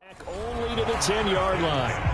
Only to the 10-yard line.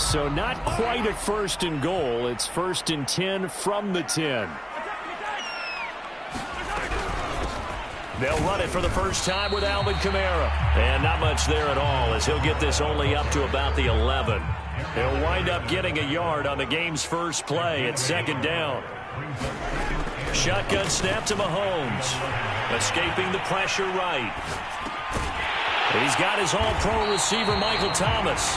So not quite a 1st and goal. It's 1st and 10 from the 10. They'll run it for the first time with Alvin Kamara. And not much there at all, as he'll get this only up to about the 11. He'll wind up getting a yard on the game's first play at 2nd down. Shotgun snap to Mahomes. Escaping the pressure right. He's got his all-pro receiver, Michael Thomas.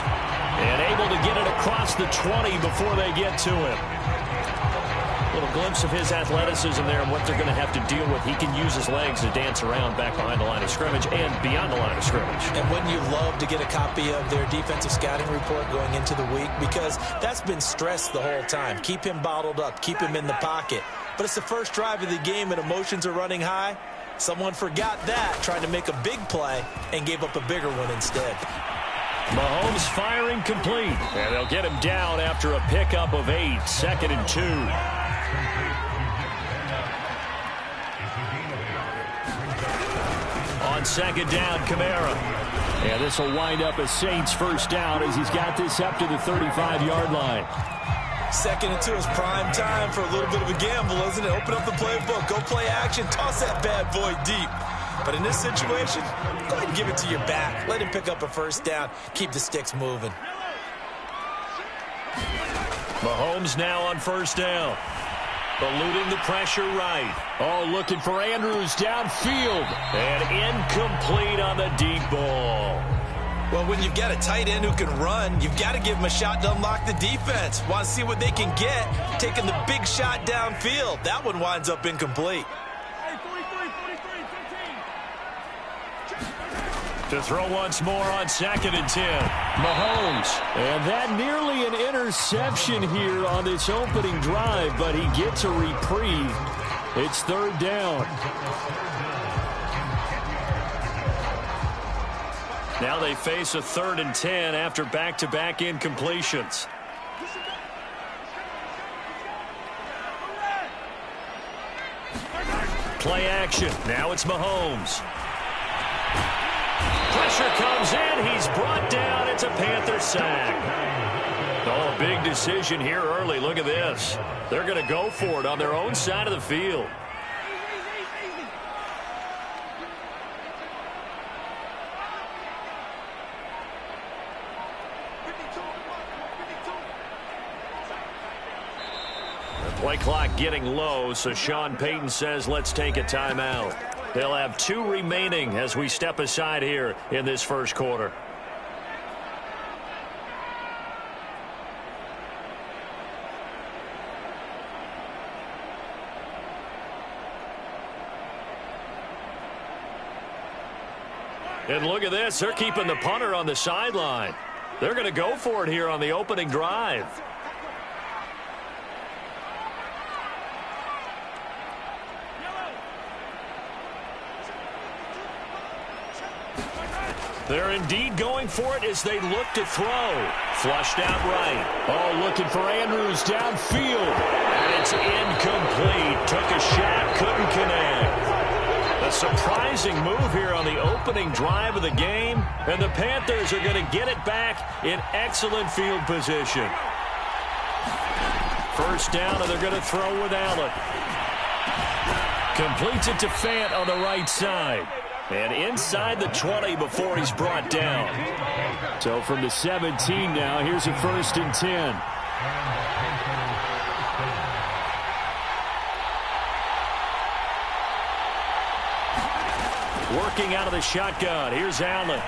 And able to get it across the 20 before they get to him. A little glimpse of his athleticism there and what they're going to have to deal with. He can use his legs to dance around back behind the line of scrimmage and beyond the line of scrimmage. And wouldn't you love to get a copy of their defensive scouting report going into the week? Because that's been stressed the whole time. Keep him bottled up. Keep him in the pocket. But it's the first drive of the game and emotions are running high. Someone forgot that, trying to make a big play, and gave up a bigger one instead. Mahomes firing complete. And they'll get him down after a pickup of 8. 2nd and 2. On 2nd down, Kamara. And this will wind up a Saints first down as he's got this up to the 35-yard line. 2nd and 2 is prime time for a little bit of a gamble, isn't it? Open up the playbook, go play action, toss that bad boy deep. But in this situation, go ahead and give it to your back. Let him pick up a first down. Keep the sticks moving. Mahomes now on first down. Eluding the pressure right. Oh, looking for Andrews downfield. And incomplete on the deep ball. Well, when you've got a tight end who can run, you've got to give him a shot to unlock the defense. Want to see what they can get, taking the big shot downfield. That one winds up incomplete. To throw once more on 2nd and 10. Mahomes. And that nearly an interception here on this opening drive, but he gets a reprieve. It's 3rd down. Now they face a 3rd and 10 after back-to-back incompletions. Play action. Now it's Mahomes. Pressure comes in. He's brought down. It's a Panther sack. Oh, big decision here early. Look at this. They're going to go for it on their own side of the field. The play clock getting low, so Sean Payton says let's take a timeout. They'll have 2 remaining as we step aside here in this first quarter. And look at this. They're keeping the punter on the sideline. They're going to go for it here on the opening drive. They're indeed going for it as they look to throw. Flushed out right. Oh, looking for Andrews downfield. And it's incomplete. Took a shot, couldn't connect. A surprising move here on the opening drive of the game. And the Panthers are going to get it back in excellent field position. First down, and they're going to throw with Allen. Completes it to Fant on the right side. And inside the 20 before he's brought down. So from the 17 now, here's a 1st and 10. Working out of the shotgun. Here's Allen.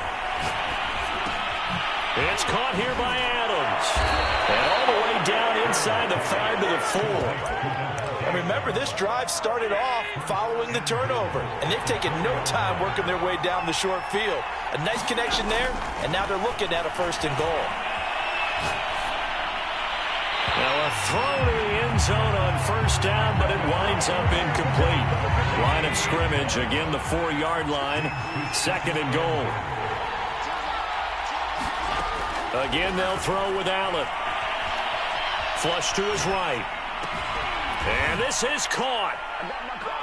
It's caught here by Adams. And all the way down inside the 5 to the 4. And remember, this drive started off following the turnover. And they've taken no time working their way down the short field. A nice connection there, and now they're looking at a 1st and goal. Now a throw to the end zone on first down, but it winds up incomplete. Line of scrimmage, again the 4-yard line, 2nd and goal. Again, they'll throw with Allen. Flush to his right. And this is caught.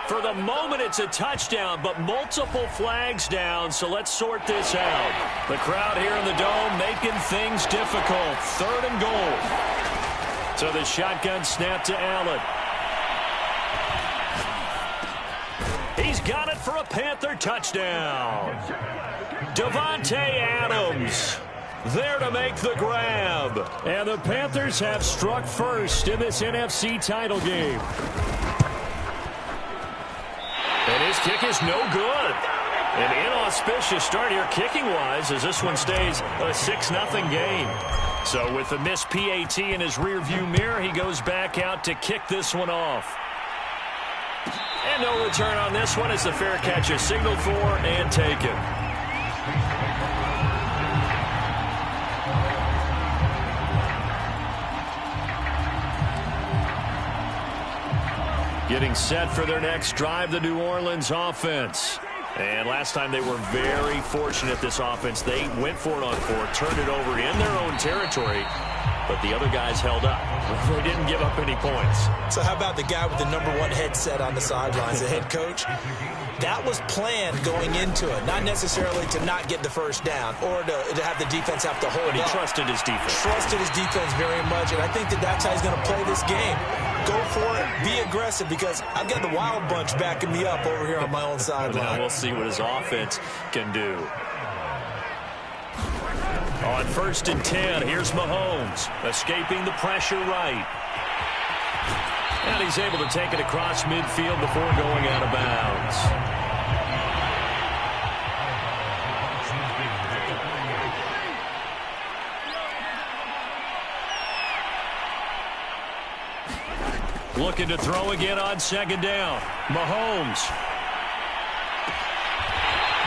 For the moment, it's a touchdown, but multiple flags down, so let's sort this out. The crowd here in the Dome making things difficult. 3rd and goal. So the shotgun snap to Allen. He's got it for a Panther touchdown. Davante Adams there to make the grab. And the Panthers have struck first in this NFC title game. And his kick is no good. An inauspicious start here kicking-wise as this one stays a 6-0 game. So with the missed PAT in his rearview mirror, he goes back out to kick this one off. And no return on this one as the fair catch is signaled for and taken. Getting set for their next drive, the New Orleans offense. And last time they were very fortunate, this offense. They went for it on 4, turned it over in their own territory, but the other guys held up. They didn't give up any points. So how about the guy with the #1 headset on the sidelines, the head coach? That was planned going into it, not necessarily to not get the first down or to have the defense have to hold But he up. trusted his defense. Trusted his defense very much, and I think that's how he's going to play this game. Go for it, be aggressive, because I've got the Wild Bunch backing me up over here on my own sideline. Now we'll see what his offense can do. On 1st and 10, here's Mahomes, escaping the pressure right. And he's able to take it across midfield before going out of bounds. Looking to throw again on 2nd down. Mahomes.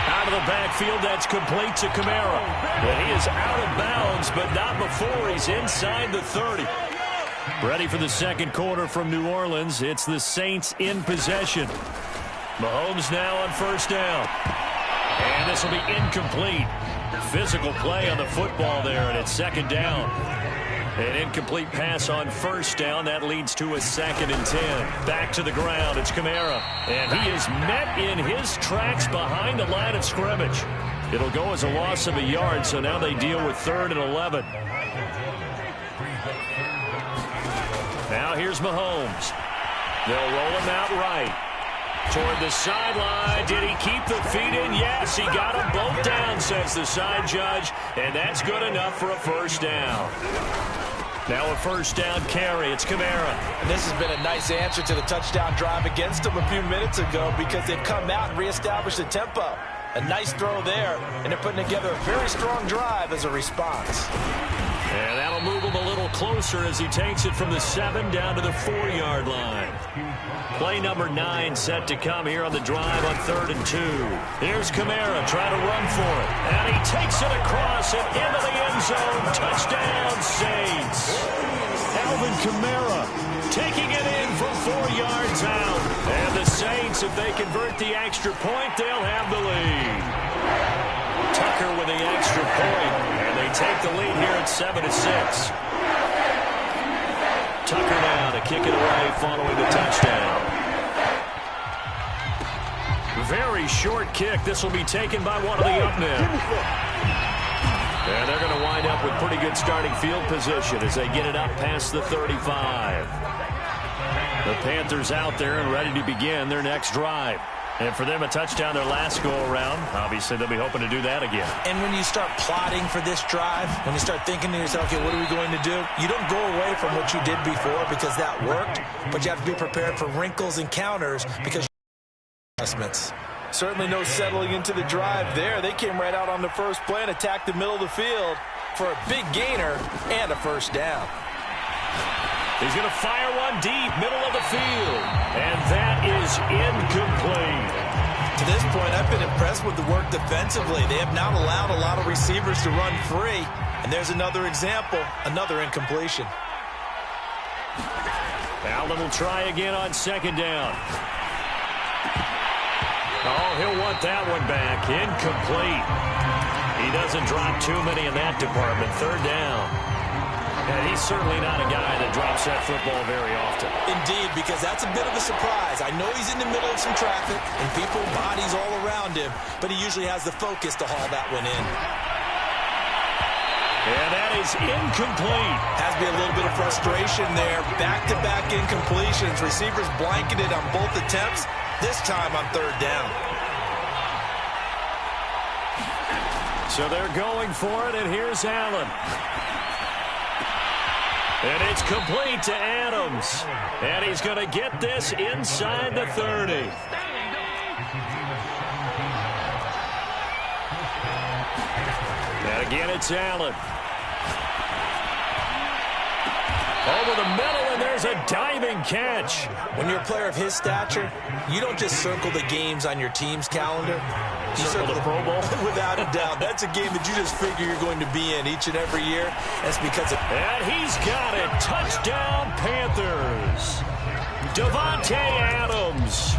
Out of the backfield, that's complete to Kamara. And he is out of bounds, but not before he's inside the 30. Ready for the 2nd quarter from New Orleans. It's the Saints in possession. Mahomes now on 1st down. And this will be incomplete. Physical play on the football there, and it's 2nd down. An incomplete pass on 1st down. That leads to a 2nd and 10. Back to the ground. It's Kamara. And he is met in his tracks behind the line of scrimmage. It'll go as a loss of a yard, so now they deal with 3rd and 11. Now here's Mahomes. They'll roll him out right. Toward the sideline. Did he keep the feet in? Yes, he got them both down, says the side judge. And that's good enough for a 1st down. Now a 1st down carry. It's Kamara. And this has been a nice answer to the touchdown drive against them a few minutes ago, because they've come out and reestablished the tempo. A nice throw there, and they're putting together a very strong drive as a response. And that'll move him a little closer as he takes it from the 7 down to the 4-yard line. Play number 9 set to come here on the drive on 3rd and 2. Here's Kamara trying to run for it. And he takes it across and into the end zone. Touchdown, Saints. Alvin Kamara taking it in from 4 yards out. And the Saints, if they convert the extra point, they'll have the lead. Tucker with the extra point. And they take the lead here at 7-6. Tucker now to kick it away following the touchdown. Very short kick. This will be taken by one of the up men. And they're going to wind up with pretty good starting field position as they get it up past the 35. The Panthers out there and ready to begin their next drive. And for them, a touchdown their last go-around. Obviously, they'll be hoping to do that again. And when you start plotting for this drive, when you start thinking to yourself, okay, what are we going to do? You don't go away from what you did before because that worked, but you have to be prepared for wrinkles and counters because adjustments. Certainly no settling into the drive there. They came right out on the first play and attacked the middle of the field for a big gainer and a 1st down. He's going to fire one deep, middle of the field. And that is incomplete. To this point, I've been impressed with the work defensively. They have not allowed a lot of receivers to run free. And there's another example, another incompletion. Allen will try again on second down. Oh, he'll want that one back. Incomplete. He doesn't drop too many in that department. Third down. And he's certainly not a guy that drops that football very often. Indeed, because that's a bit of a surprise. I know he's in the middle of some traffic and people, bodies all around him, but he usually has the focus to haul that one in. And that is incomplete. Has to be a little bit of frustration there. Back-to-back incompletions. Receivers blanketed on both attempts. This time on third down. So they're going for it, and here's Allen. And it's complete to Adams. And he's going to get this inside the 30. And again, it's Allen. Over the middle, and there's a diving catch. When you're a player of his stature, you don't just circle the games on your team's calendar. You circle the Pro Bowl. Without a doubt. That's a game that you just figure you're going to be in each and every year. That's because of... And he's got it. Touchdown, Panthers. Davante Adams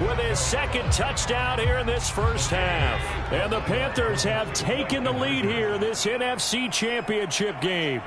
with his second touchdown here in this first half. And the Panthers have taken the lead here in this NFC Championship game.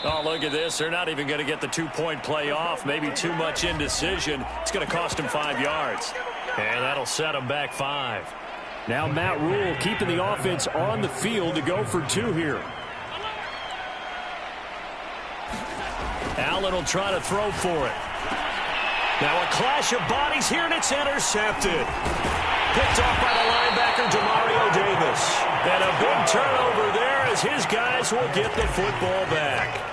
Oh, look at this. They're not even going to get the two-point play off. Maybe too much indecision. It's going to cost them 5 yards. And that'll set them back 5. Now Matt Rule keeping the offense on the field to go for 2 here. Allen will try to throw for it. Now a clash of bodies here, and it's intercepted. Picked off by the linebacker, Demario Davis. And a big turnover there as his guys will get the football back.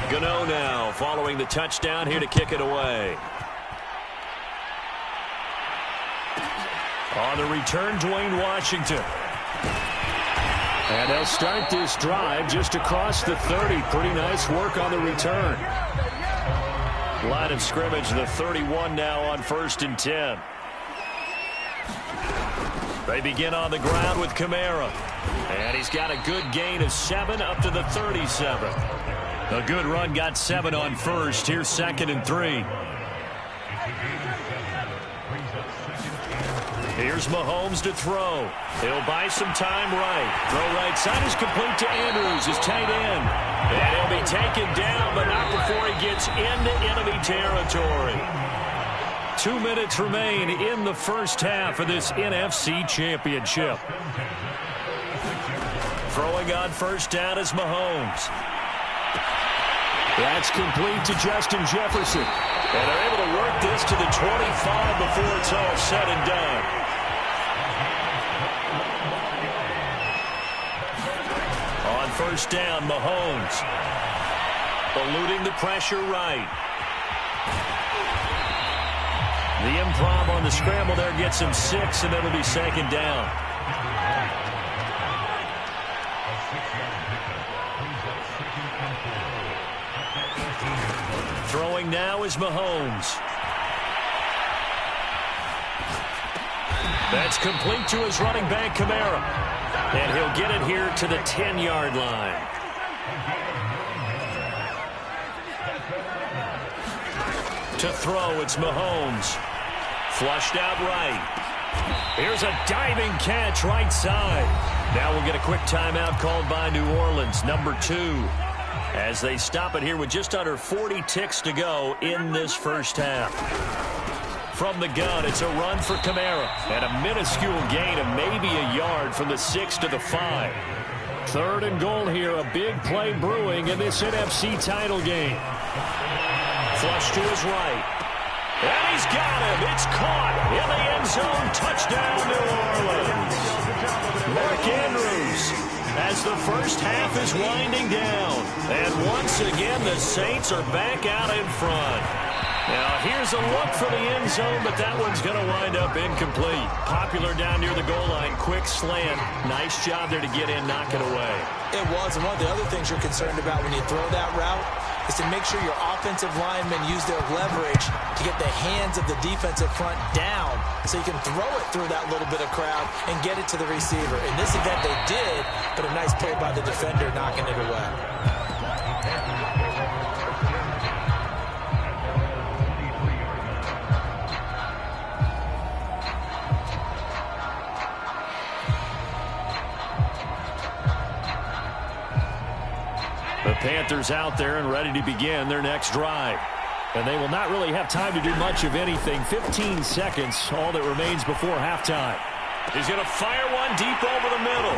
Gano now following the touchdown here to kick it away. On the return, Dwayne Washington. And they'll start this drive just across the 30. Pretty nice work on the return. Line of scrimmage, the 31 now on 1st and 10. They begin on the ground with Kamara. And he's got a good gain of 7 up to the 37. A good run got 7 on first. Here's 2nd and 3. Here's Mahomes to throw. He'll buy some time right. Throw right side is complete to Andrews, his tight end. And he'll be taken down, but not before he gets into enemy territory. 2 minutes remain in the first half of this NFC Championship. Throwing on first down is Mahomes. That's complete to Justin Jefferson. And they're able to work this to the 25 before it's all said and done. On first down, Mahomes. Eluding the pressure right. The improv on the scramble there gets him 6, and it'll be 2nd down. Throwing now is Mahomes. That's complete to his running back, Kamara. And he'll get it here to the 10-yard line. To throw, it's Mahomes. Flushed out right. Here's a diving catch right side. Now we'll get a quick timeout called by New Orleans, number 2. As they stop it here with just under 40 ticks to go in this first half. From the gun, it's a run for Kamara. And a minuscule gain of maybe a yard from the 6 to the 5. 3rd and goal here, a big play brewing in this NFC title game. Flush to his right. And he's got him. It's caught in the end zone. Touchdown, New Orleans. Mark Andrews has as the first half is winding down. And once again, the Saints are back out in front. Now, here's a look for the end zone, but that one's going to wind up incomplete. Popular down near the goal line, quick slant. Nice job there to get in, knock it away. It was, and one of the other things you're concerned about when you throw that route is to make sure your offensive linemen use their leverage to get the hands of the defensive front down so you can throw it through that little bit of crowd and get it to the receiver. In this event, they did, but a nice play by the defender knocking it away. The Panthers out there and ready to begin their next drive. And they will not really have time to do much of anything. 15 seconds, all that remains before halftime. He's going to fire one deep over the middle.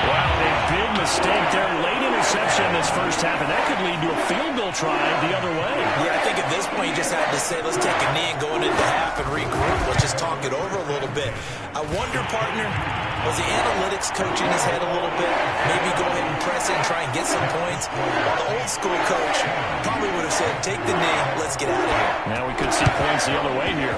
Wow, a big mistake there. Late interception in this first half, and that could lead to a field goal try the other way. Yeah, I think at this point you just had to say, let's take a knee and go into the half and regroup. Let's just talk it over a little bit. I wonder, partner, was the analytics coaching his head a little bit? Maybe go ahead and press it and try and get some points. While the old school coach probably would have said, take the knee, let's get out of here. Now we could see points the other way here.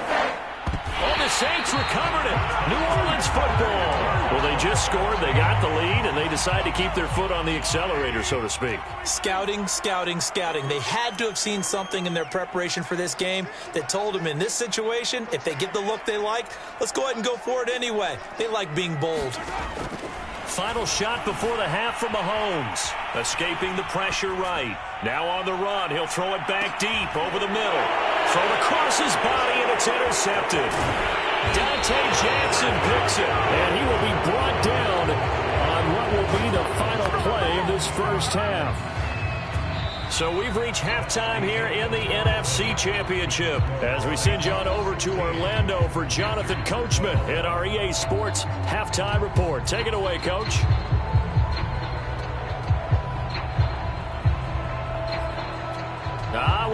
Oh, the Saints recovered it. New Orleans football. Well, they just scored, they got the lead, and they decide to keep their foot on the accelerator, so to speak. Scouting, scouting, scouting. They had to have seen something in their preparation for this game that told them in this situation, if they get the look they like, let's go ahead and go for it anyway. They like being bold. Final shot before the half from Mahomes. Escaping the pressure right. Now on the run. He'll throw it back deep over the middle. Thrown across his body, and it's intercepted. Dante Jackson picks it, and he will be brought down on what will be the final play of this first half. So we've reached halftime here in the NFC Championship as we send you on over to Orlando for Jonathan Coachman at our EA Sports Halftime Report. Take it away, Coach.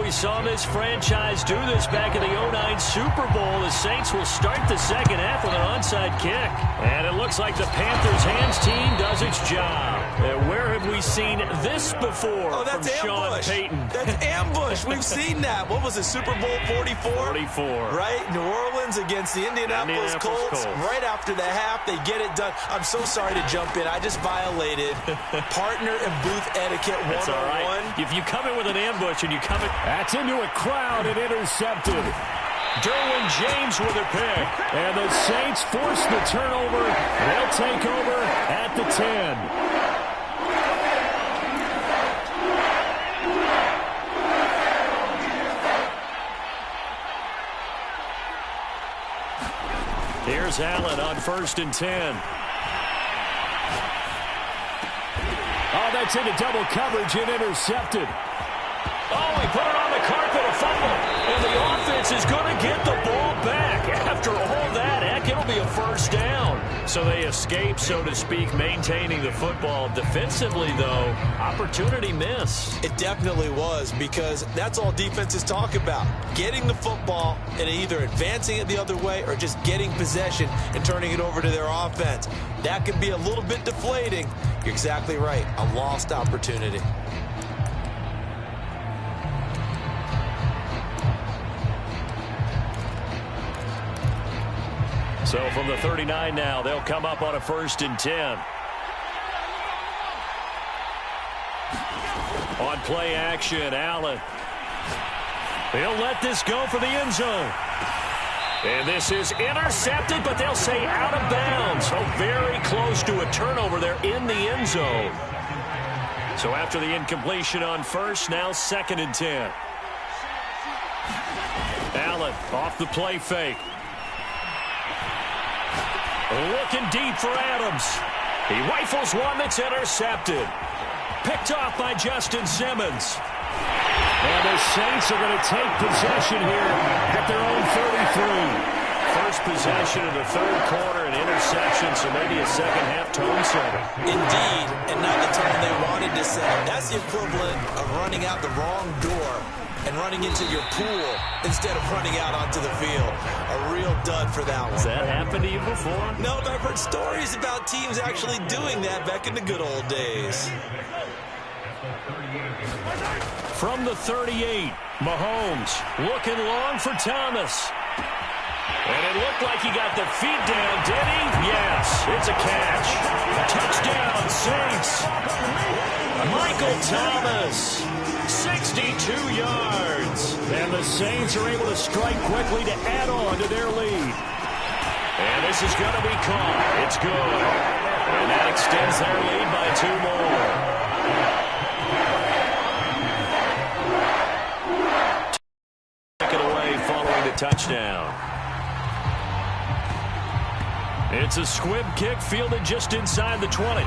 We saw this franchise do this back in the 2009 Super Bowl. The Saints will start the second half with an onside kick. And it looks like the Panthers' hands team does its job. Where have we seen this before from Sean Payton? That's ambush. We've seen that. What was it, Super Bowl 44? 44. Right? New Orleans against the Indianapolis Colts. Right after the half, they get it done. I'm so sorry to jump in. I just violated partner and booth etiquette 101. That's all right. If you come in with an ambush and you come in... That's into a crowd and intercepted. Derwin James with a pick. And the Saints force the turnover. They'll take over at the 10. Here's Allen on 1st and 10. Oh, that's into double coverage and intercepted. Oh, he put it on the carpet, a fumble. And the offense is going to get the ball back. After all that, heck, it'll be a first down. So they escape, so to speak, maintaining the football. Defensively, though, opportunity miss. It definitely was, because that's all defenses talk about. Getting the football and either advancing it the other way or just getting possession and turning it over to their offense. That can be a little bit deflating. You're exactly right. A lost opportunity. So from the 39 now, they'll come up on a 1st and 10. On play action, Allen. They'll let this go for the end zone. And this is intercepted, but they'll say out of bounds. So very close to a turnover there in the end zone. So after the incompletion on 1st, now 2nd and 10. Allen off the play fake. Looking deep for Adams. He rifles one that's intercepted. Picked off by Justin Simmons. And the Saints are going to take possession here at their own 33. First possession of the 3rd quarter, an interception, so maybe a second-half tone setter. Indeed, and not the tone they wanted to set. That's the equivalent of running out the wrong door and running into your pool instead of running out onto the field. A real dud for that one. Has that happened to you before? No, but I've heard stories about teams actually doing that back in the good old days. From the 38, Mahomes looking long for Thomas. And it looked like he got the feet down, did he? Yes, it's a catch. Touchdown, Saints. Michael Thomas, 62 yards. And the Saints are able to strike quickly to add on to their lead. And this is going to be caught. It's good. And that extends their lead by 2 more. Touchdown. It's a squib kick fielded just inside the 20.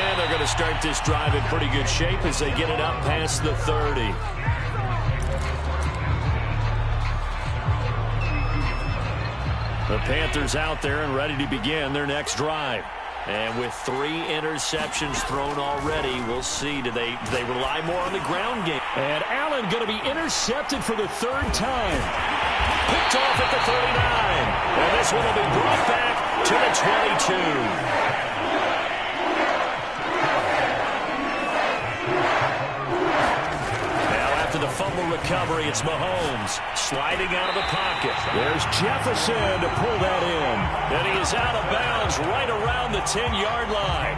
And they're going to start this drive in pretty good shape as they get it up past the 30. The Panthers out there and ready to begin their next drive. And with 3 interceptions thrown already, we'll see. Do they rely more on the ground game? And Allen going to be intercepted for the 3rd time. Picked off at the 39. And this one will be brought back to the 22. The fumble recovery, it's Mahomes sliding out of the pocket. There's Jefferson to pull that in. And he is out of bounds right around the 10-yard line.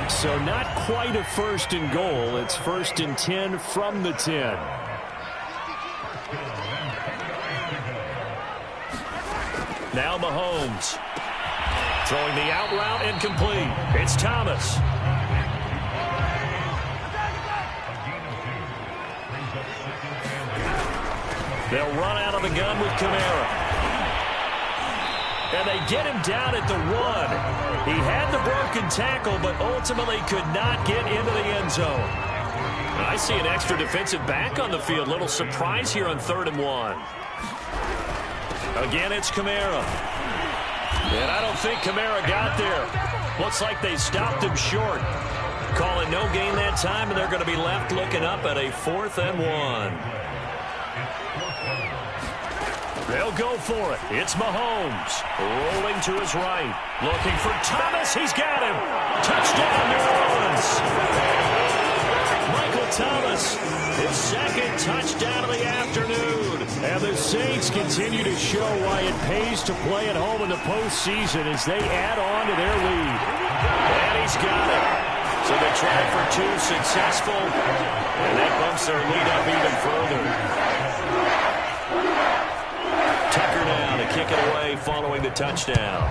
So not quite a 1st and goal. It's 1st and 10 from the 10. Now Mahomes throwing the out route incomplete. It's Thomas. They'll run out of the gun with Kamara. And they get him down at the 1. He had the broken tackle, but ultimately could not get into the end zone. And I see an extra defensive back on the field. Little surprise here on 3rd and 1. Again, it's Kamara. And I don't think Kamara got there. Looks like they stopped him short. Calling no gain that time, and they're going to be left looking up at a 4th and 1. They'll go for it. It's Mahomes rolling to his right. Looking for Thomas. He's got him. Touchdown, New Orleans. Michael Thomas, his 2nd touchdown of the afternoon. And the Saints continue to show why it pays to play at home in the postseason as they add on to their lead. And he's got it. So they try for 2 successful. And that bumps their lead up even further. Tucker now to kick it away following the touchdown.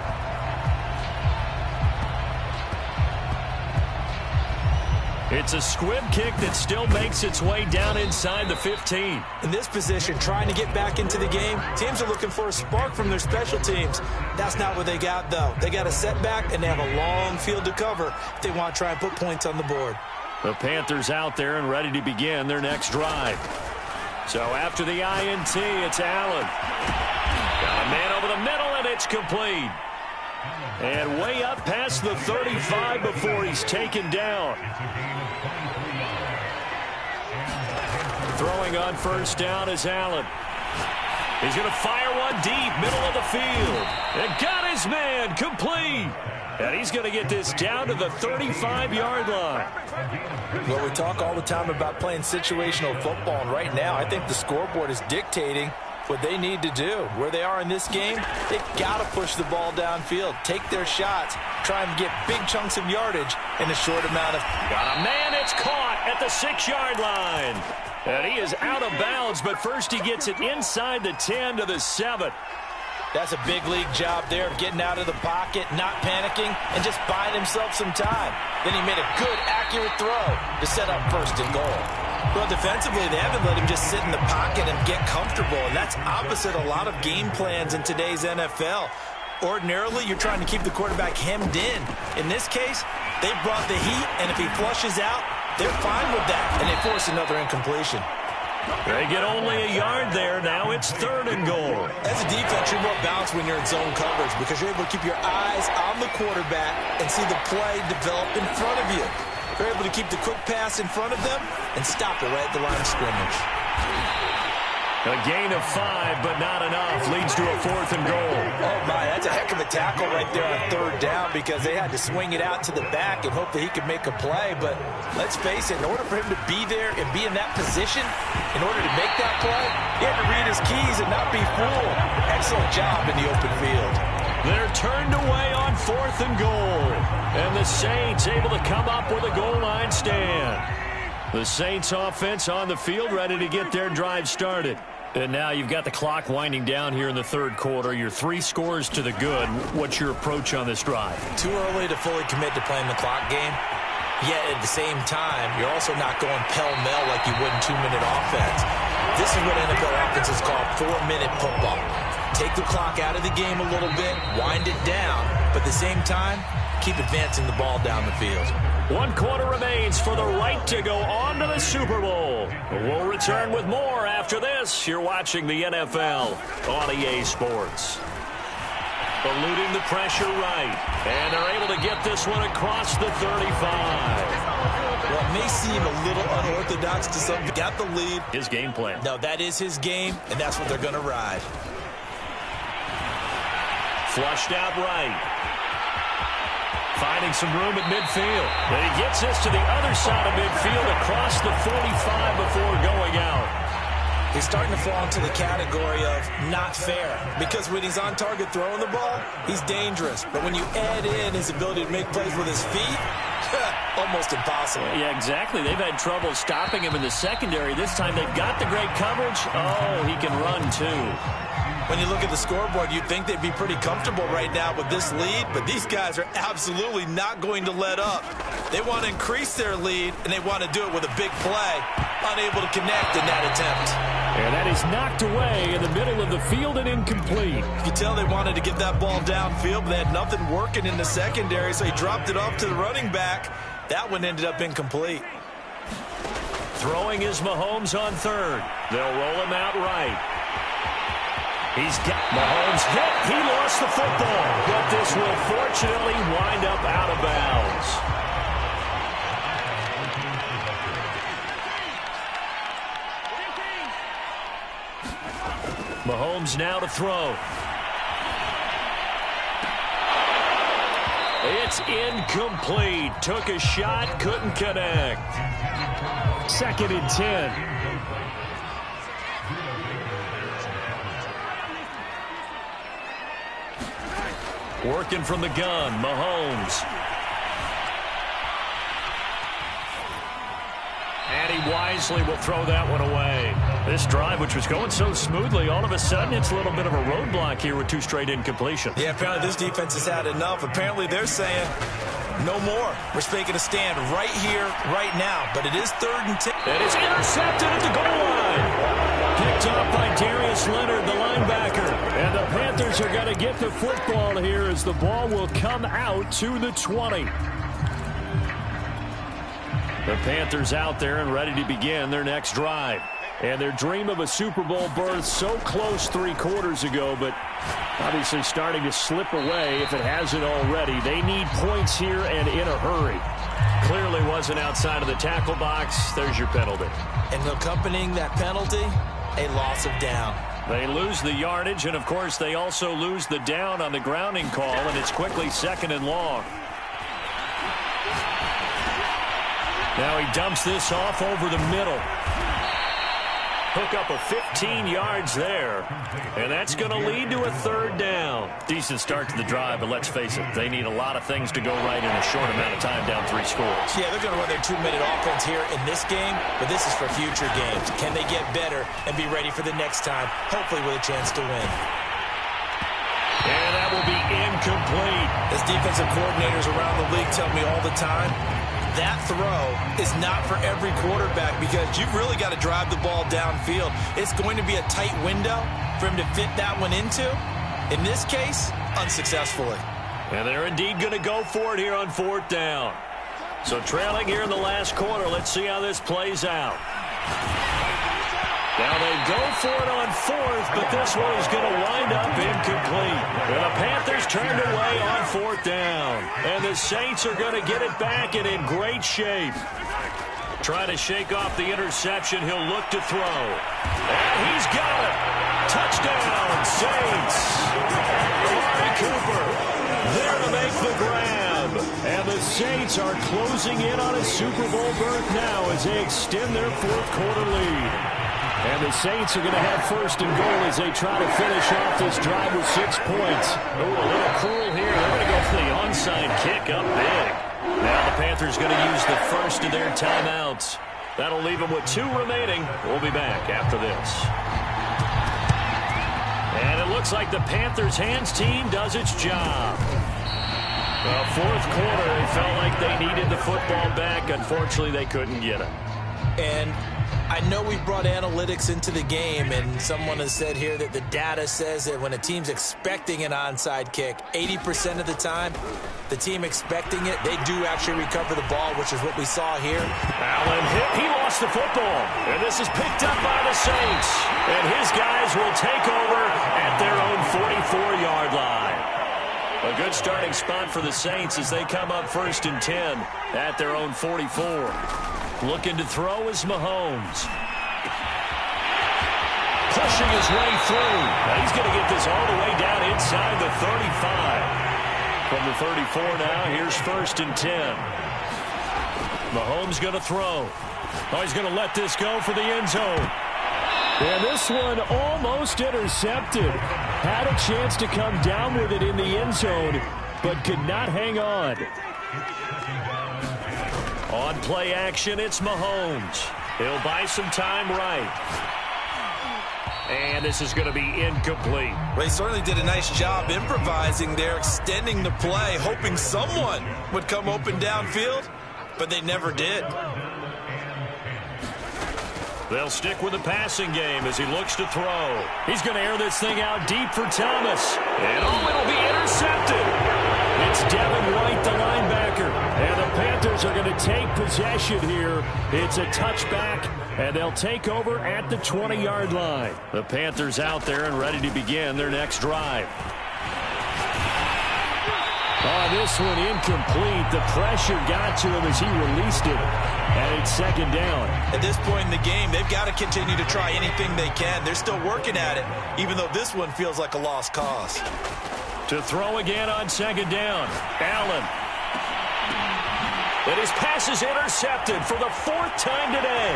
It's a squib kick that still makes its way down inside the 15. In this position, trying to get back into the game, teams are looking for a spark from their special teams. That's not what they got, though. They got a setback, and they have a long field to cover if they want to try and put points on the board. The Panthers out there and ready to begin their next drive. So after the INT, it's Allen. Got a man over the middle, and it's complete. And way up past the 35 before he's taken down. Throwing on 1st down is Allen. He's going to fire one deep, middle of the field. And got his man, complete. And he's going to get this down to the 35-yard line. Well, we talk all the time about playing situational football, and right now I think the scoreboard is dictating what they need to do. Where they are in this game, they've got to push the ball downfield, take their shots, try and get big chunks of yardage in a short amount of time. Got a man, it's caught at the 6-yard line. And he is out of bounds, but first he gets it inside the 10 to the 7. That's a big league job there of getting out of the pocket, not panicking, and just buying himself some time. Then he made a good, accurate throw to set up 1st and goal. Well, defensively, they haven't let him just sit in the pocket and get comfortable, and that's opposite a lot of game plans in today's NFL. Ordinarily, you're trying to keep the quarterback hemmed in. In this case, they brought the heat, and if he flushes out, they're fine with that, and they force another incompletion. They get only a yard there. Now it's 3rd and goal. As a defense, you're more balanced when you're in zone coverage because you're able to keep your eyes on the quarterback and see the play develop in front of you. They're able to keep the quick pass in front of them and stop it right at the line of scrimmage. A gain of 5, but not enough. Leads to a 4th and goal. Oh, my, that's a heck of a tackle right there on 3rd down because they had to swing it out to the back and hope that he could make a play. But let's face it, in order for him to be there and be in that position, in order to make that play, he had to read his keys and not be fooled. Excellent job in the open field. They're turned away on 4th and goal. And the Saints able to come up with a goal line stand. The Saints offense on the field ready to get their drive started. And now you've got the clock winding down here in the 3rd quarter. You're 3 scores to the good. What's your approach on this drive? Too early to fully commit to playing the clock game. Yet at the same time, you're also not going pell-mell like you would in 2-minute offense. This is what NFL offenses call 4-minute football. Take the clock out of the game a little bit, wind it down, but at the same time, keep advancing the ball down the field. 1 quarter remains for the right to go on to the Super Bowl. We'll return with more after this. You're watching the NFL on EA Sports. Eluding the pressure right. And they're able to get this one across the 35. Well, it may seem a little unorthodox to some. Got the lead. His game plan. No, that is his game, and that's what they're going to ride. Flushed out right. Finding some room at midfield. And he gets this to the other side of midfield across the 45 before going out. He's starting to fall into the category of not fair because when he's on target throwing the ball, he's dangerous. But when you add in his ability to make plays with his feet, almost impossible. Yeah, exactly. They've had trouble stopping him in the secondary. This time they've got the great coverage. Oh, he can run too. When you look at the scoreboard, you'd think they'd be pretty comfortable right now with this lead, but these guys are absolutely not going to let up. They want to increase their lead, and they want to do it with a big play. Unable to connect in that attempt. And that is knocked away in the middle of the field and incomplete. You can tell they wanted to get that ball downfield, but they had nothing working in the secondary, so he dropped it off to the running back. That one ended up incomplete. Throwing is Mahomes on 3rd. They'll roll him out right. He's got Mahomes hit. He lost the football, but this will fortunately wind up out of bounds. Mahomes now to throw. It's incomplete. Took a shot, couldn't connect. 2nd and 10. Working from the gun, Mahomes. And he wisely will throw that one away. This drive, which was going so smoothly, all of a sudden it's a little bit of a roadblock here with 2 straight incompletions. Yeah, apparently this defense has had enough. Apparently they're saying no more. We're making a stand right here, right now. But it is 3rd and 10. And it's intercepted at the goal line. Picked up by Darius Leonard, the linebacker. And the Panthers are going to get the football here as the ball will come out to the 20. The Panthers out there and ready to begin their next drive. And their dream of a Super Bowl berth so close 3 quarters ago, but obviously starting to slip away if it hasn't already. They need points here and in a hurry. Clearly wasn't outside of the tackle box. There's your penalty. And accompanying that penalty, a loss of down. They lose the yardage, and of course they also lose the down on the grounding call, and it's quickly 2nd and long. Now he dumps this off over the middle. Hook up of 15 yards there, and that's going to lead to a 3rd down. Decent start to the drive, but let's face it, they need a lot of things to go right in a short amount of time down 3 scores. Yeah, they're going to run their 2-minute offense here in this game, but this is for future games. Can they get better and be ready for the next time, hopefully with a chance to win? And that will be incomplete. As defensive coordinators around the league tell me all the time, that throw is not for every quarterback because you've really got to drive the ball downfield. It's going to be a tight window for him to fit that one into. In this case, unsuccessfully. And they're indeed going to go for it here on 4th down. So trailing here in the last quarter, let's see how this plays out. Now they go for it on fourth, but this one is going to wind up incomplete. And the Panthers turned away on fourth down. And the Saints are going to get it back and in great shape. Trying to shake off the interception. He'll look to throw. And he's got it. Touchdown, Saints. Amari Cooper there to make the grab. And the Saints are closing in on a Super Bowl berth now as they extend their fourth quarter lead. And the Saints are going to have first and goal as they try to finish off this drive with 6 points. Oh, a little cruel here. They're going to go for the onside kick up big. Now the Panthers going to use the first of their timeouts. That'll leave them with 2 remaining. We'll be back after this. And it looks like the Panthers hands team does its job. Well, fourth quarter, they felt like they needed the football back. Unfortunately, they couldn't get it. And I know we brought analytics into the game, and someone has said here that the data says that when a team's expecting an onside kick, 80% of the time, the team expecting it, they do actually recover the ball, which is what we saw here. Allen hit. He lost the football. And this is picked up by the Saints. And his guys will take over at their own 44-yard line. A good starting spot for the Saints as they come up first and 10 at their own 44. Looking to throw is Mahomes. Pushing his way through. Now he's going to get this all the way down inside the 35. From the 34 now, here's first and 10. Mahomes going to throw. Oh, he's going to let this go for the end zone. And this one almost intercepted. Had a chance to come down with it in the end zone, but could not hang on. On play action, it's Mahomes. He'll buy some time right. And this is going to be incomplete. Well, he certainly did a nice job improvising there, extending the play, hoping someone would come open downfield, but they never did. They'll stick with the passing game as he looks to throw. He's going to air this thing out deep for Thomas. And oh, it'll be intercepted. It's Devin White, the linebacker. And the Panthers are going to take possession here. It's a touchback, and they'll take over at the 20-yard line. The Panthers out there and ready to begin their next drive. Oh, this one incomplete. The pressure got to him as he released it. And it's second down. At this point in the game, they've got to continue to try anything they can. They're still working at it, even though this one feels like a lost cause. To throw again on second down. Allen. And his pass is intercepted for the 4th time today.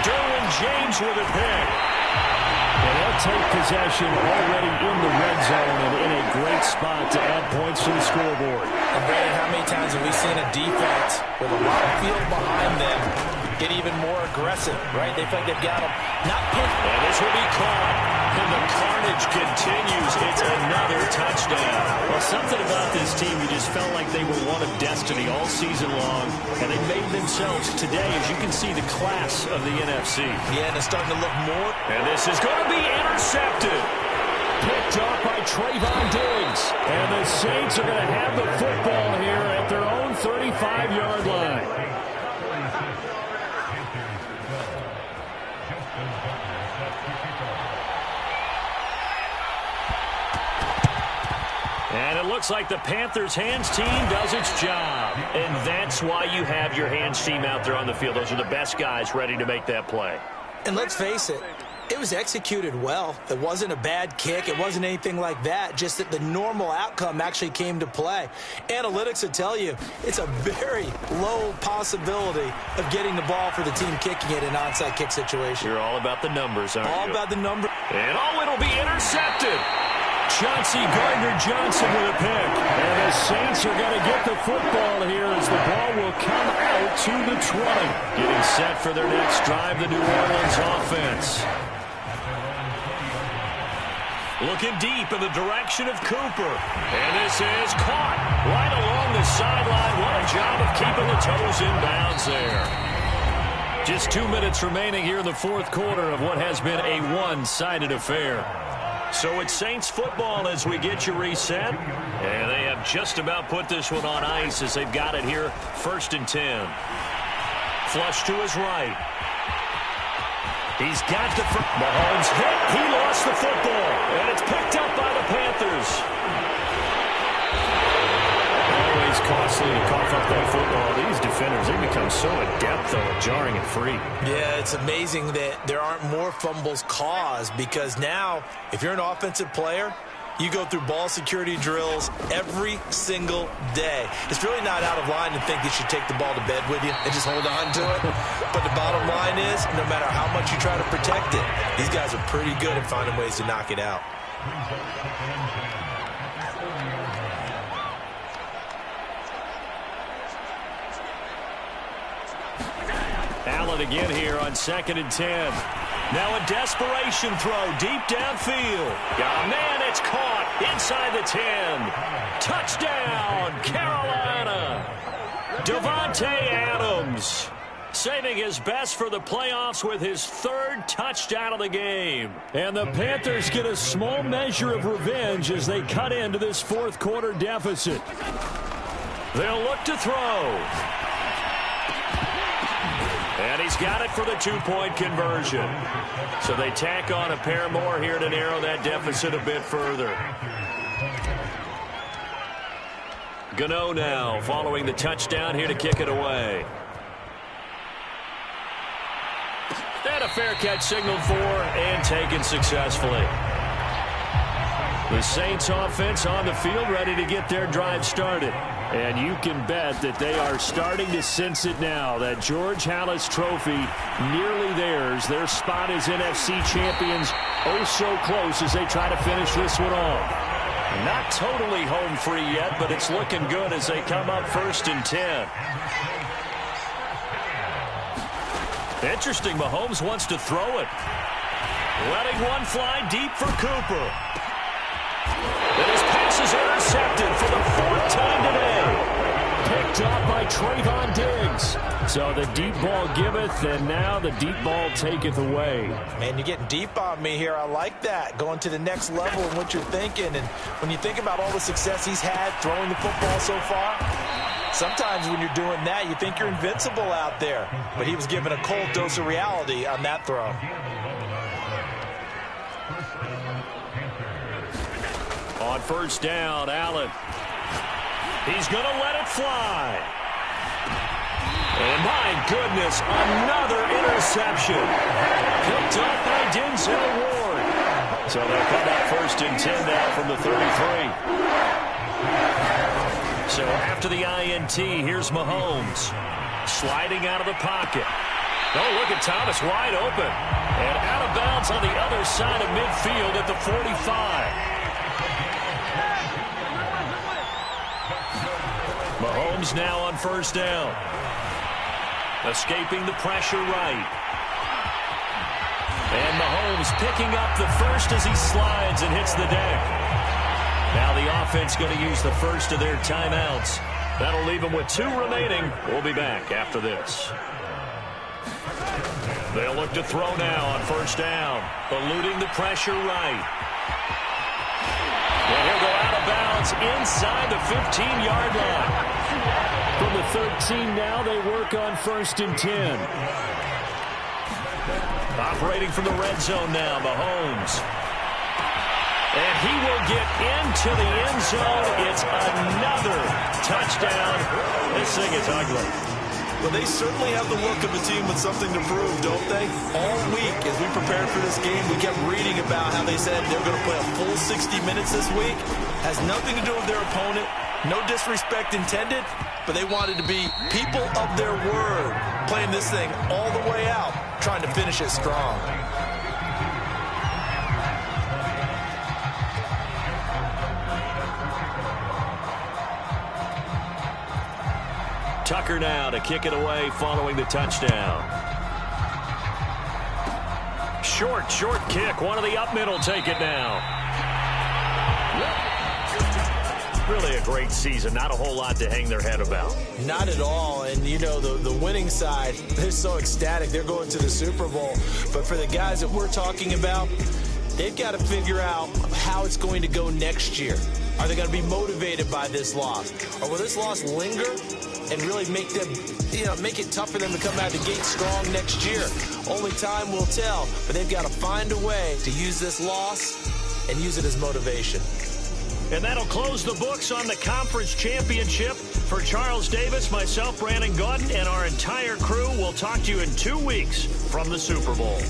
Derwin James with a pick. And they'll take possession already in the red zone and in a great spot to add points to the scoreboard. And Brandon, how many times have we seen a defense with a lot of field behind them get even more aggressive, right? They feel like they've got them not pinned. And this will be caught. And the carnage continues. It's another touchdown. Well, something about this team, you just felt like they were one of destiny all season long. And they made themselves today, as you can see, the class of the NFC. Yeah, and it's starting to look more. And this is going to be intercepted. Picked off by Trayvon Diggs. And the Saints are going to have the football here at their own 35-yard line. And it looks like the Panthers' hands team does its job. And that's why you have your hands team out there on the field. Those are the best guys ready to make that play. And let's face it, it was executed well. It wasn't a bad kick. It wasn't anything like that. Just that the normal outcome actually came to play. Analytics will tell you it's a very low possibility of getting the ball for the team kicking it in an onside kick situation. You're all about the numbers, aren't you? All about the number. And oh, it'll be intercepted. Chauncey Gardner-Johnson with a pick. And the Saints are going to get the football here as the ball will come out to the 20. Getting set for their next drive, the New Orleans offense. Looking deep in the direction of Cooper. And this is caught right along the sideline. What a job of keeping the toes in bounds there. Just 2 minutes remaining here in the fourth quarter of what has been a one-sided affair. So it's Saints football as we get you reset. And they have just about put this one on ice as they've got it here. First and 10. Flush to his right. He's got the Mahomes hit. He lost the football, and it's picked up by the Panthers. Always costly to cough up that football. These defenders, they become so adept, though, at jarring it free. Yeah, it's amazing that there aren't more fumbles caused, because now, if you're an offensive player, you go through ball security drills every single day. It's really not out of line to think you should take the ball to bed with you and just hold on to it. But the bottom line is, no matter how much you try to protect it, these guys are pretty good at finding ways to knock it out. Allen again here on 2nd and 10. Now a desperation throw deep downfield. Got a man, it's caught inside the 10. Touchdown, Carolina. Davante Adams saving his best for the playoffs with his 3rd touchdown of the game. And the Panthers get a small measure of revenge as they cut into this 4th quarter deficit. They'll look to throw. And he's got it for the 2-point conversion. So they tack on a pair more here to narrow that deficit a bit further. Gano now following the touchdown here to kick it away. And a fair catch signaled for and taken successfully. The Saints offense on the field ready to get their drive started. And you can bet that they are starting to sense it now. That George Halas trophy nearly theirs. Their spot as NFC champions oh so close as they try to finish this one off. Not totally home free yet, but it's looking good as they come up 1st and 10. Interesting, Mahomes wants to throw it. Letting one fly deep for Cooper. And his pass is intercepted for the 4th time today. Picked up by Trayvon Diggs. So the deep ball giveth, and now the deep ball taketh away. Man, you're getting deep on me here. I like that. Going to the next level in what you're thinking. And when you think about all the success he's had throwing the football so far, sometimes when you're doing that, you think you're invincible out there. But he was given a cold dose of reality on that throw. On 1st down, Allen. He's going to let it fly. And my goodness, another interception. Picked up by Denzel Ward. So they'll come up 1st and 10 now from the 33. So after the INT, here's Mahomes. Sliding out of the pocket. Oh, look at Thomas wide open. And out of bounds on the other side of midfield at the 45. Mahomes now on 1st down. Escaping the pressure right. And Mahomes picking up the 1st as he slides and hits the deck. Now the offense going to use the 1st of their timeouts. That'll leave them with 2 remaining. We'll be back after this. They'll look to throw now on 1st down. Eluding the pressure right. And he'll go out of bounds inside the 15-yard line. From the 13 now, they work on 1st and 10. Operating from the red zone now, Mahomes. And he will get into the end zone. It's another touchdown. This thing is ugly. Well, they certainly have the look of a team with something to prove, don't they? All week, as we prepared for this game, we kept reading about how they said they're going to play a full 60 minutes this week. Has nothing to do with their opponent. No disrespect intended, but they wanted to be people of their word, playing this thing all the way out, trying to finish it strong. Tucker now to kick it away following the touchdown. Short kick. One of the up middle take it now. Really a great season. Not a whole lot to hang their head about. Not at all. And, you know, the winning side, they're so ecstatic. They're going to the Super Bowl. But for the guys that we're talking about, they've got to figure out how it's going to go next year. Are they going to be motivated by this loss? Or will this loss linger and really make them, make it tough for them to come out of the gate strong next year. Only time will tell, but they've got to find a way to use this loss and use it as motivation. And that'll close the books on the conference championship. For Charles Davis, myself, Brandon Gaudin, and our entire crew, we'll talk to you in 2 weeks from the Super Bowl.